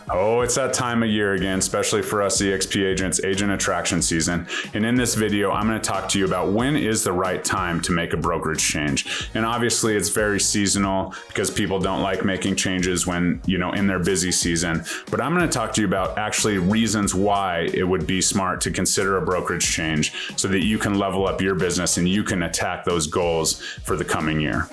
Oh, it's that time of year again, especially for us EXP agents, agent attraction season. And in this video, I'm going to talk to you about when is the right time to make a brokerage change. And obviously it's very seasonal because people don't like making changes when, in their busy season. But I'm going to talk to you about actually reasons why it would be smart to consider a brokerage change so that you can level up your business and you can attack those goals for the coming year.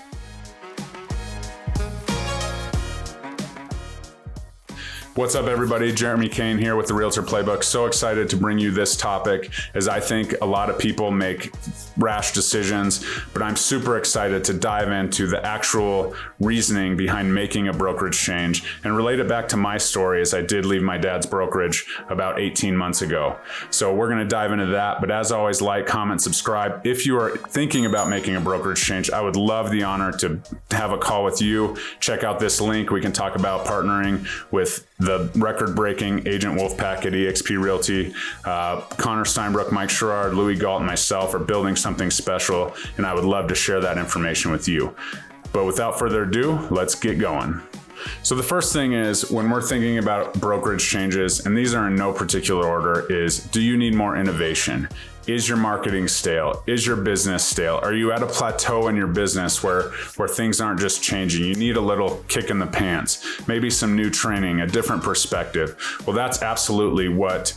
What's up, everybody? Jeremy Kane here with the Realtor Playbook. So excited to bring you this topic as I think a lot of people make rash decisions, but I'm super excited to dive into the actual reasoning behind making a brokerage change and relate it back to my story as I did leave my dad's brokerage about 18 months ago. So we're going to dive into that, but as always, like, comment, subscribe. If you are thinking about making a brokerage change, I would love the honor to have a call with you. Check out this link. We can talk about partnering with the record-breaking Agent Wolfpack at eXp Realty. Connor Steinbrook, Mike Sherrard, Louis Galt, and myself are building something special, and I would love to share that information with you. But without further ado, let's get going. So the first thing is, when we're thinking about brokerage changes, and these are in no particular order, is do you need more innovation? Is your marketing stale? Is your business stale? Are you at a plateau in your business where things aren't just changing? You need a little kick in the pants, maybe some new training, a different perspective. Well, that's absolutely what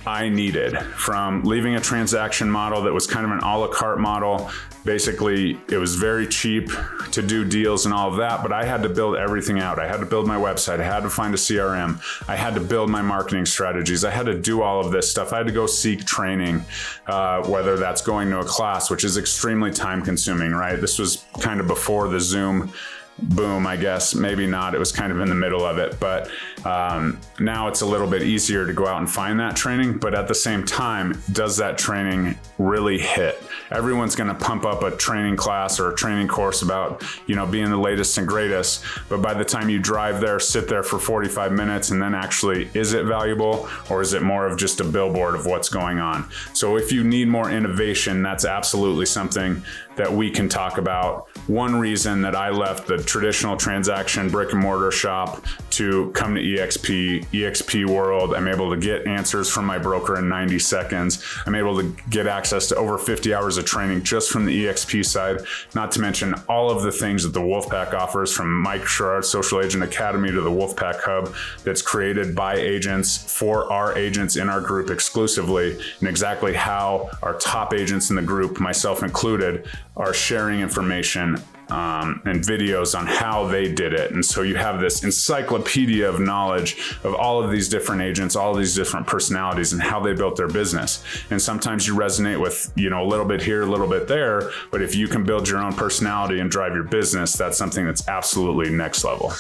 I needed from leaving a transaction model that was kind of an a la carte model. Basically, it was very cheap to do deals and all of that, but I had to build everything out. I had to build my website. I had to find a CRM. I had to build my marketing strategies. I had to do all of this stuff. I had to go seek training, whether that's going to a class, which is extremely time consuming, right? This was kind of before the Zoom boom, I guess. Maybe not. It was kind of in the middle of it, but now it's a little bit easier to go out and find that training. But at the same time, does that training really hit? Everyone's going to pump up a training class or a training course about, being the latest and greatest. But by the time you drive there, sit there for 45 minutes, and then actually, is it valuable, or is it more of just a billboard of what's going on? So if you need more innovation, that's absolutely something that we can talk about. One reason that I left the traditional transaction brick and mortar shop to come to EXP world, I'm able to get answers from my broker in 90 seconds. I'm able to get access to over 50 hours of training just from the EXP side, not to mention all of the things that the Wolfpack offers, from Mike Sherrard's Social Agent Academy to the Wolfpack Hub that's created by agents for our agents in our group exclusively, and exactly how our top agents in the group, myself included, are sharing information and videos on how they did it. And so you have this encyclopedia of knowledge of all of these different agents, all of these different personalities, and how they built their business. And sometimes you resonate with, a little bit here, a little bit there, but if you can build your own personality and drive your business, that's something that's absolutely next level.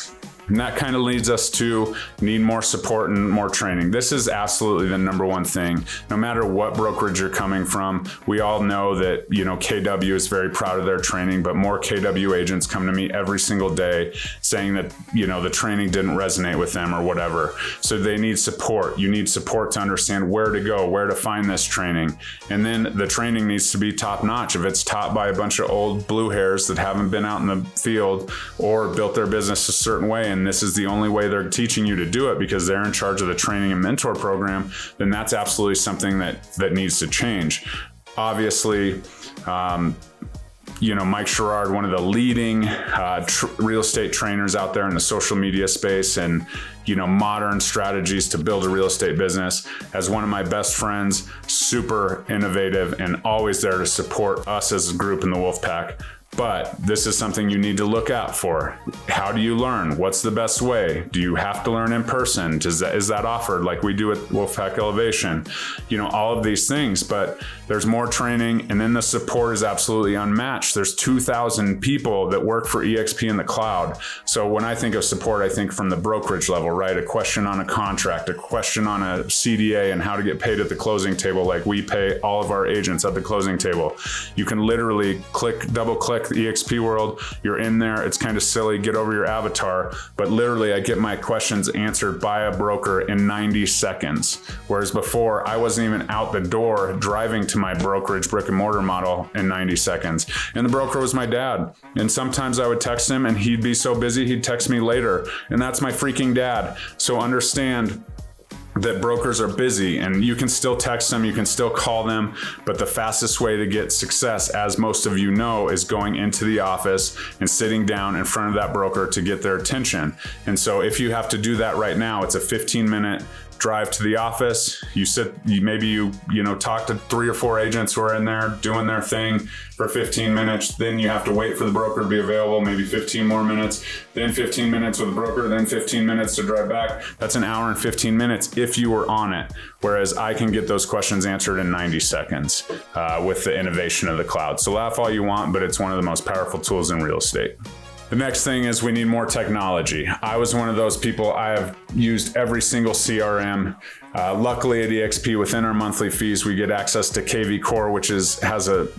And that kind of leads us to need more support and more training. This is absolutely the number one thing. No matter what brokerage you're coming from, we all know that, KW is very proud of their training, but more KW agents come to me every single day saying that, the training didn't resonate with them or whatever. So they need support. You need support to understand where to go, where to find this training. And then the training needs to be top notch. If it's taught by a bunch of old blue hairs that haven't been out in the field or built their business a certain way, and this is the only way they're teaching you to do it because they're in charge of the training and mentor program, then that's absolutely something that needs to change. Obviously, Mike Sherrard, one of the leading real estate trainers out there in the social media space and, modern strategies to build a real estate business, as one of my best friends, super innovative and always there to support us as a group in the Wolfpack. But this is something you need to look out for. How do you learn? What's the best way? Do you have to learn in person? Is that offered like we do at Wolfpack Elevation? All of these things, but there's more training, and then the support is absolutely unmatched. There's 2,000 people that work for EXP in the cloud. So when I think of support, I think from the brokerage level, right? A question on a contract, a question on a CDA and how to get paid at the closing table, like we pay all of our agents at the closing table. You can literally double click click the EXP world, you're in there, it's kind of silly, get over your avatar, but literally I get my questions answered by a broker in 90 seconds. Whereas before, I wasn't even out the door driving to my brokerage brick and mortar model in 90 seconds. And the broker was my dad. And sometimes I would text him and he'd be so busy, he'd text me later. And that's my freaking dad. So understand that brokers are busy, and you can still text them, you can still call them, but the fastest way to get success, as most of you know, is going into the office and sitting down in front of that broker to get their attention. And so if you have to do that right now, it's a 15-minute drive to the office. You talk to 3 or 4 agents who are in there doing their thing for 15 minutes. Then you have to wait for the broker to be available, maybe 15 more minutes, then 15 minutes with the broker, then 15 minutes to drive back. That's an hour and 15 minutes if you were on it. Whereas I can get those questions answered in 90 seconds with the innovation of the cloud. So laugh all you want, but it's one of the most powerful tools in real estate. The next thing is we need more technology. I was one of those people. I have used every single CRM. Luckily at EXP, within our monthly fees, we get access to Kane-The Core, which has a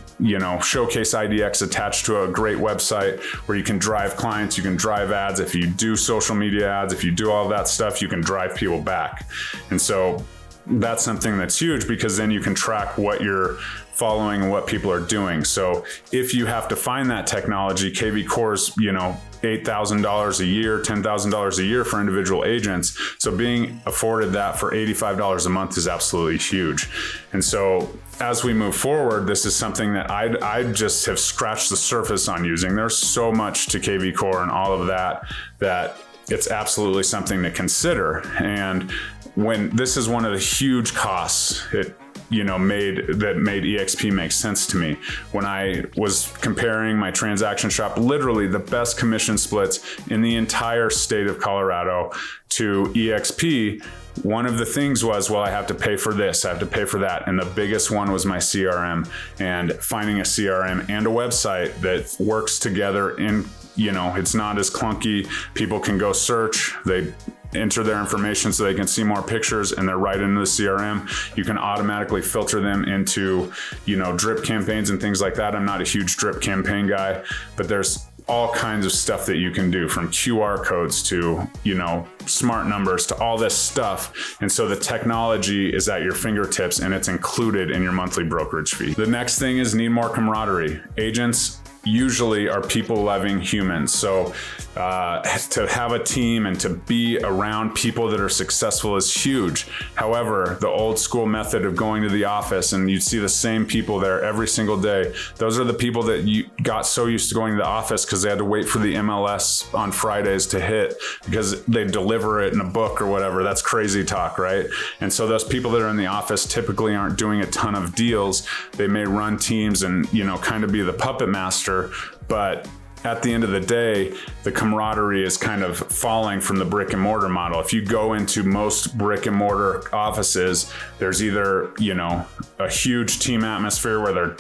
Showcase IDX attached to a great website where you can drive clients, you can drive ads. If you do social media ads, if you do all that stuff, you can drive people back. And so that's something that's huge, because then you can track what you're following and what people are doing. So if you have to find that technology, Kane-The Core's, $8,000 a year, $10,000 a year for individual agents. So being afforded that for $85 a month is absolutely huge. And so as we move forward, this is something that I just have scratched the surface on using. There's so much to Kane-The Core and all of that it's absolutely something to consider. And when this is one of the huge costs made EXP make sense to me. When I was comparing my transaction shop, literally the best commission splits in the entire state of Colorado to EXP, one of the things was, well, I have to pay for this, I have to pay for that. And the biggest one was my CRM, and finding a CRM and a website that works together it's not as clunky. People can go search, they enter their information so they can see more pictures, and they're right into the CRM. You can automatically filter them into, drip campaigns and things like that. I'm not a huge drip campaign guy, but there's all kinds of stuff that you can do, from QR codes to, smart numbers to all this stuff. And so the technology is at your fingertips, and it's included in your monthly brokerage fee. The next thing is need more camaraderie. Agents usually are people-loving humans. So to have a team and to be around people that are successful is huge. However, the old school method of going to the office and you see the same people there every single day, those are the people that you got so used to going to the office because they had to wait for the MLS on Fridays to hit because they deliver it in a book or whatever. That's crazy talk, right? And so those people that are in the office typically aren't doing a ton of deals. They may run teams and, kind of be the puppet master, but at the end of the day, the camaraderie is kind of falling from the brick and mortar model. If you go into most brick and mortar offices, there's either, a huge team atmosphere where they're,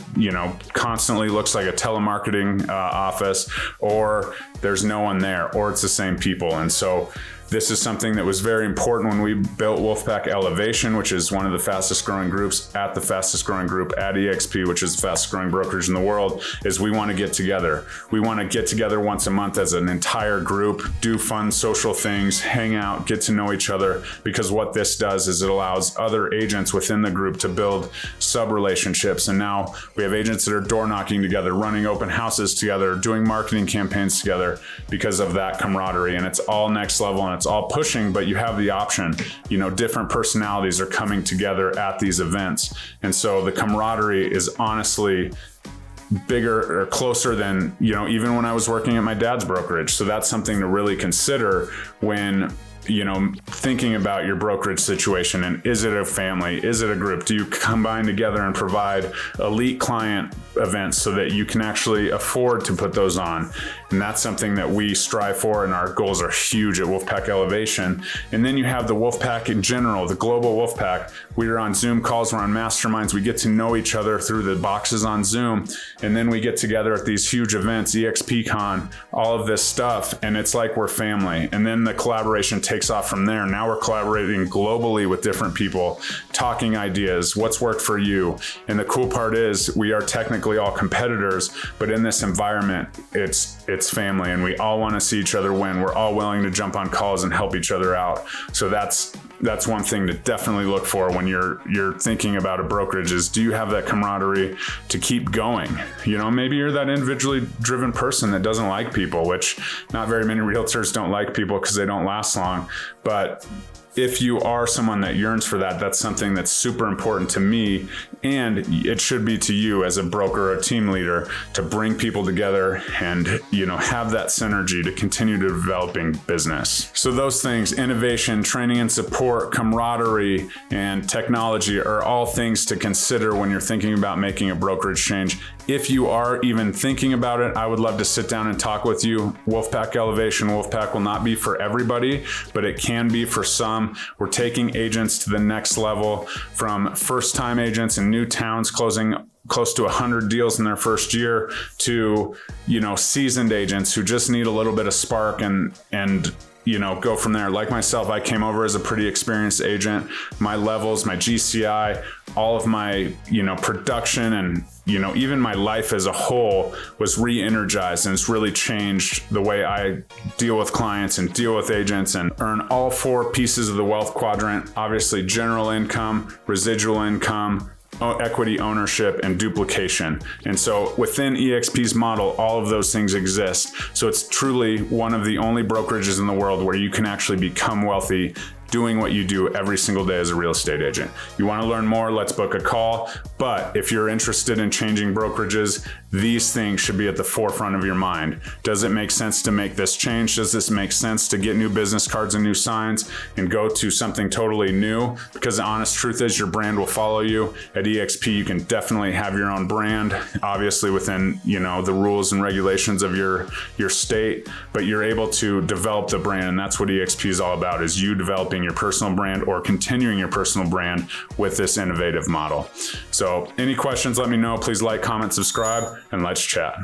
constantly looks like a telemarketing office, or there's no one there, or it's the same people. And so this is something that was very important when we built Wolfpack Elevation, which is one of the fastest growing groups at the fastest growing group at EXP, which is the fastest growing brokerage in the world, is we want to get together. We want to get together once a month as an entire group, do fun social things, hang out, get to know each other, because what this does is it allows other agents within the group to build sub-relationships. And now we have agents that are door knocking together, running open houses together, doing marketing campaigns together because of that camaraderie. And it's all next level, and it's all pushing, but you have the option. Different personalities are coming together at these events. And so the camaraderie is honestly bigger or closer than, even when I was working at my dad's brokerage. So that's something to really consider when thinking about your brokerage situation. And is it a family? Is it a group? Do you combine together and provide elite client events so that you can actually afford to put those on? And that's something that we strive for, and our goals are huge at Wolfpack Elevation. And then you have the Wolfpack in general, the global Wolfpack. We are on Zoom calls, we're on masterminds, we get to know each other through the boxes on Zoom. And then we get together at these huge events, EXP Con, all of this stuff. And it's like we're family. And then the collaboration takes off from there. Now we're collaborating globally with different people, talking ideas, what's worked for you. And the cool part is we are technically all competitors, but in this environment, it's family, and we all want to see each other win. We're all willing to jump on calls and help each other out. So that's one thing to definitely look for when you're thinking about a brokerage is, do you have that camaraderie to keep going? You know, maybe you're that individually driven person that doesn't like people, which not very many realtors don't like people because they don't last long. But if you are someone that yearns for that, that's something that's super important to me, and it should be to you as a broker or a team leader, to bring people together and, you know, have that synergy to continue to developing business. So those things, innovation, training and support, camaraderie, and technology are all things to consider when you're thinking about making a brokerage change. If you are even thinking about it, I would love to sit down and talk with you. Wolfpack Elevation, Wolfpack will not be for everybody, but it can be for some. We're taking agents to the next level, from first-time agents in new towns closing close to 100 deals in their first year to, you know, seasoned agents who just need a little bit of spark and you know, go from there. Like myself, I came over as a pretty experienced agent. My levels, my GCI, all of my, you know, production and, you know, even my life as a whole was re-energized, and it's really changed the way I deal with clients and deal with agents and earn all 4 pieces of the wealth quadrant. Obviously, general income, residual income, equity ownership, and duplication. And so within EXP's model, all of those things exist. So it's truly one of the only brokerages in the world where you can actually become wealthy doing what you do every single day as a real estate agent. You want to learn more? Let's book a call. But if you're interested in changing brokerages, these things should be at the forefront of your mind. Does it make sense to make this change? Does this make sense to get new business cards and new signs and go to something totally new? Because the honest truth is your brand will follow you. At EXP, you can definitely have your own brand, obviously within, you know, the rules and regulations of your state, but you're able to develop the brand. And that's what EXP is all about, is you developing your personal brand or continuing your personal brand with this innovative model. So any questions, let me know. Please like, comment, subscribe, and let's chat.